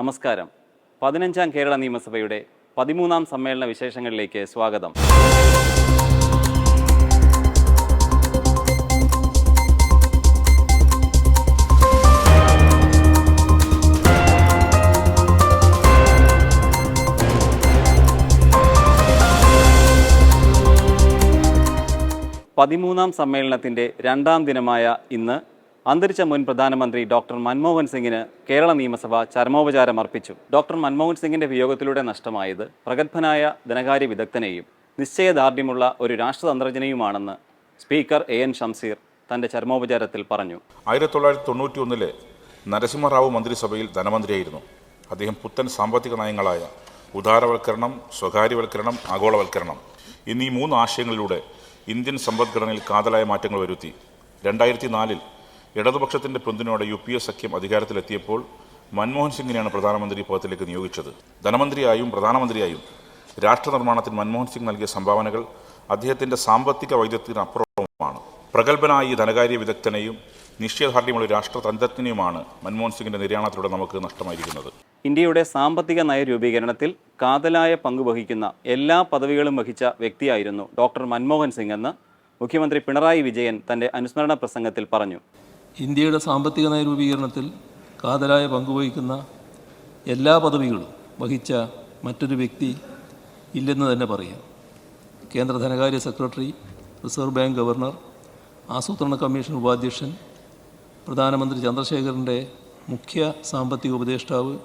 നമസ്കാരം. 15ാം കേരള നിയമസഭയുടെ 13ാം സമ്മേളന വിശേഷങ്ങളിലേക്ക് സ്വാഗതം. പതിമൂന്നാം സമ്മേളനത്തിൻ്റെ രണ്ടാം ദിനമായ ഇന്ന് അന്തരിച്ച മുൻ പ്രധാനമന്ത്രി ഡോക്ടർ മൻമോഹൻ സിംഗിന് കേരള നിയമസഭ ചരമോപചാരം അർപ്പിച്ചു. ഡോക്ടർ മൻമോഹൻ സിംഗിൻ്റെ വിയോഗത്തിലൂടെ നഷ്ടമായത് പ്രഗത്ഭനായ ധനകാര്യ വിദഗ്ധനെയും നിശ്ചയദാർഢ്യമുള്ള ഒരു രാഷ്ട്രതന്ത്രജ്ഞനെയുമാണെന്ന് സ്പീക്കർ എൻ ഷംസീർ തൻ്റെ ചരമോപചാരത്തിൽ പറഞ്ഞു. 1991 നരസിംഹറാവു മന്ത്രിസഭയിൽ ധനമന്ത്രിയായിരുന്നു. അദ്ദേഹം പുത്തൻ സാമ്പത്തിക നയങ്ങളായ ഉദാരവൽക്കരണം, സ്വകാര്യവൽക്കരണം, ആഗോളവൽക്കരണം എന്നീ 3 ആശയങ്ങളിലൂടെ ഇന്ത്യൻ സമ്പദ്ഘടനയിൽ കാതലായ മാറ്റങ്ങൾ വരുത്തി. 2004 ഇടതുപക്ഷത്തിൻ്റെ പിന്തുണയോടെ UPA സഖ്യം അധികാരത്തിലെത്തിയപ്പോൾ മൻമോഹൻ സിംഗിനെയാണ് പ്രധാനമന്ത്രി പദത്തിലേക്ക് നിയോഗിച്ചത്. ധനമന്ത്രിയായും പ്രധാനമന്ത്രിയായും രാഷ്ട്രനിർമ്മാണത്തിന് മൻമോഹൻ സിംഗ് നൽകിയ സംഭാവനകൾ അദ്ദേഹത്തിൻ്റെ സാമ്പത്തിക വൈദഗ്ധ്യത്തിനപ്പുറമാണ്. പ്രഗത്ഭനായ ഈ ധനകാര്യ വിദഗ്ധനെയും നിശ്ചയദാർഢ്യമുള്ള രാഷ്ട്രതന്ത്രജ്ഞനെയുമാണ് മൻമോഹൻ സിംഗിൻ്റെ നിര്യാണത്തിലൂടെ നമുക്ക് നഷ്ടമായിരിക്കുന്നത്. ഇന്ത്യയുടെ സാമ്പത്തിക നയരൂപീകരണത്തിൽ കാതലായ പങ്കുവഹിക്കുന്ന എല്ലാ പദവികളും വഹിച്ച വ്യക്തിയായിരുന്നു ഡോക്ടർ മൻമോഹൻ സിംഗ് എന്ന് മുഖ്യമന്ത്രി പിണറായി വിജയൻ തൻ്റെ അനുസ്മരണ പ്രസംഗത്തിൽ പറഞ്ഞു. ഇന്ത്യയുടെ സാമ്പത്തിക നയരൂപീകരണത്തിൽ കാതലായ പങ്കുവഹിക്കുന്ന എല്ലാ പദവികളും വഹിച്ച മറ്റൊരു വ്യക്തി ഇല്ലെന്ന് തന്നെ പറയാം. കേന്ദ്ര ധനകാര്യ സെക്രട്ടറി, റിസർവ് ബാങ്ക് ഗവർണർ, ആസൂത്രണ കമ്മീഷൻ ഉപാധ്യക്ഷൻ, പ്രധാനമന്ത്രി ചന്ദ്രശേഖരൻ്റെ മുഖ്യ സാമ്പത്തിക ഉപദേഷ്ടാവ്,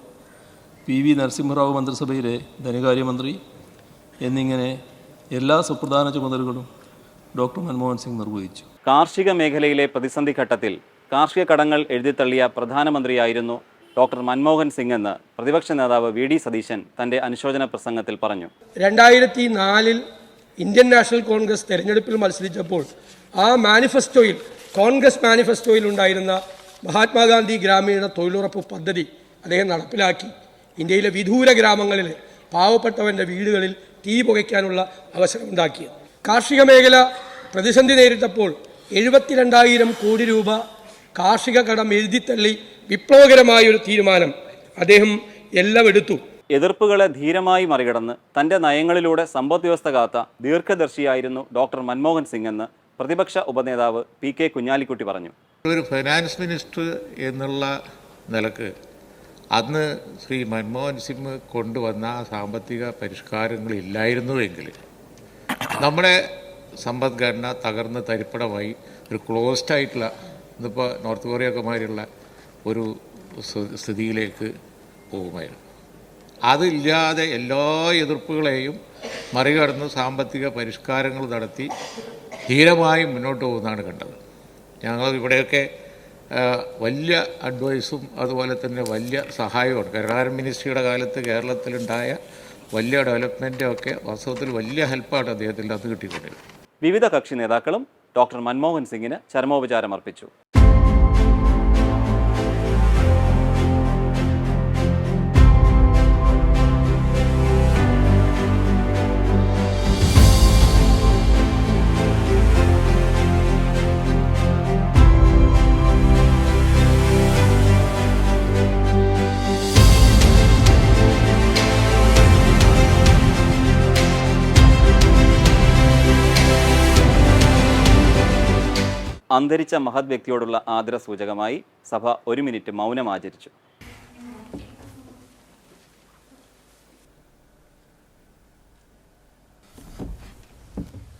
PV നരസിംഹറാവു മന്ത്രിസഭയിലെ ധനകാര്യമന്ത്രി എന്നിങ്ങനെ എല്ലാ സുപ്രധാന ചുമതലകളും ഡോക്ടർ മൻമോഹൻ സിംഗ് നിർവഹിച്ചു. കാർഷിക മേഖലയിലെ പ്രതിസന്ധി ഘട്ടത്തിൽ കാർഷിക കടങ്ങൾ എഴുതിത്തള്ളിയ പ്രധാനമന്ത്രിയായിരുന്നു ഡോക്ടർ മൻമോഹൻ സിംഗ് എന്ന് പ്രതിപക്ഷ നേതാവ് VD സതീശൻ തൻ്റെ അനുശോചന പ്രസംഗത്തിൽ പറഞ്ഞു. 2004 ഇന്ത്യൻ നാഷണൽ കോൺഗ്രസ് തെരഞ്ഞെടുപ്പിൽ മത്സരിച്ചപ്പോൾ ആ മാനിഫെസ്റ്റോയിൽ, കോൺഗ്രസ് മാനിഫെസ്റ്റോയിൽ ഉണ്ടായിരുന്ന മഹാത്മാഗാന്ധി ഗ്രാമീണ തൊഴിലുറപ്പ് പദ്ധതി അദ്ദേഹം നടപ്പിലാക്കി ഇന്ത്യയിലെ വിദൂര ഗ്രാമങ്ങളിലെ പാവപ്പെട്ടവൻ്റെ വീടുകളിൽ തീ പുകയ്ക്കാനുള്ള അവസരമുണ്ടാക്കി. കാർഷിക മേഖല പ്രതിസന്ധി നേരിട്ടപ്പോൾ 72,000 കോടി രൂപ കാർഷിക കടം എഴുതിത്തള്ളി വിപ്ലവകരമായൊരു തീരുമാനം അദ്ദേഹം എല്ലാം എടുത്തു. എതിർപ്പുകളെ ധീരമായി മറികടന്ന് തൻ്റെ നയങ്ങളിലൂടെ സമ്പദ് വ്യവസ്ഥ കാത്ത ദീർഘദർശിയായിരുന്നു ഡോക്ടർ മൻമോഹൻ സിംഗ് എന്ന് പ്രതിപക്ഷ ഉപനേതാവ് PK കുഞ്ഞാലിക്കുട്ടി പറഞ്ഞു. ഒരു ഫൈനാൻസ് മിനിസ്റ്റർ എന്നുള്ള നിലക്ക് അന്ന് ശ്രീ മൻമോഹൻ സിംഗ് കൊണ്ടുവന്ന സാമ്പത്തിക പരിഷ്കാരങ്ങളില്ലായിരുന്നുവെങ്കിൽ നമ്മുടെ സമ്പദ്ഘടന തകർന്ന് തരിപ്പണമായി ഒരു ക്ലോസ്ഡ് ആയിട്ടുള്ള, ഇന്നിപ്പോൾ നോർത്ത് കൊറിയൊക്കെ മാതിരിയുള്ള ഒരു സ്ഥിതിയിലേക്ക് പോകുമായിരുന്നു. അതില്ലാതെ എല്ലാ എതിർപ്പുകളെയും മറികടന്ന് സാമ്പത്തിക പരിഷ്കാരങ്ങൾ നടത്തി ധീരമായി മുന്നോട്ട് പോകുന്നതാണ് കണ്ടത്. ഞങ്ങൾ ഇവിടെയൊക്കെ വലിയ അഡ്വൈസും അതുപോലെ തന്നെ വലിയ സഹായവും കരാർ മിനിസ്ട്രിയുടെ കാലത്ത് കേരളത്തിലുണ്ടായ വലിയ ഡെവലപ്മെൻറ്റൊക്കെ വാസ്തവത്തിൽ വലിയ ഹെൽപ്പാണ് അദ്ദേഹത്തിൻ്റെ അത് കിട്ടിക്കൊണ്ടിരുന്നത്. വിവിധ കക്ഷി നേതാക്കളും ഡോക്ടർ മൻമോഹൻ സിംഗിന് ചരമോപചാരം അർപ്പിച്ചു. അന്തരിച്ച മഹത് വ്യക്തിയോടുള്ള ആദരസൂചകമായി സഭ 1 മിനിറ്റ് മൗനം ആചരിച്ചു.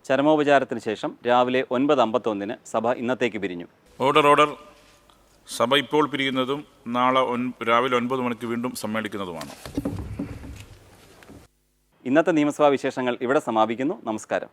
ചരമോപചാരത്തിന് ശേഷം രാവിലെ 9:51 സഭ ഇന്നത്തേക്ക് പിരിഞ്ഞു. ഓർഡർ. സഭ ഇപ്പോൾ പിരിയുന്നതും നാളെ രാവിലെ 9 മണിക്ക് വീണ്ടും സമ്മേളിക്കുന്നതുമാണ്. ഇന്നത്തെ നിയമസഭാ വിശേഷങ്ങൾ ഇവിടെ സമാപിക്കുന്നു. നമസ്കാരം.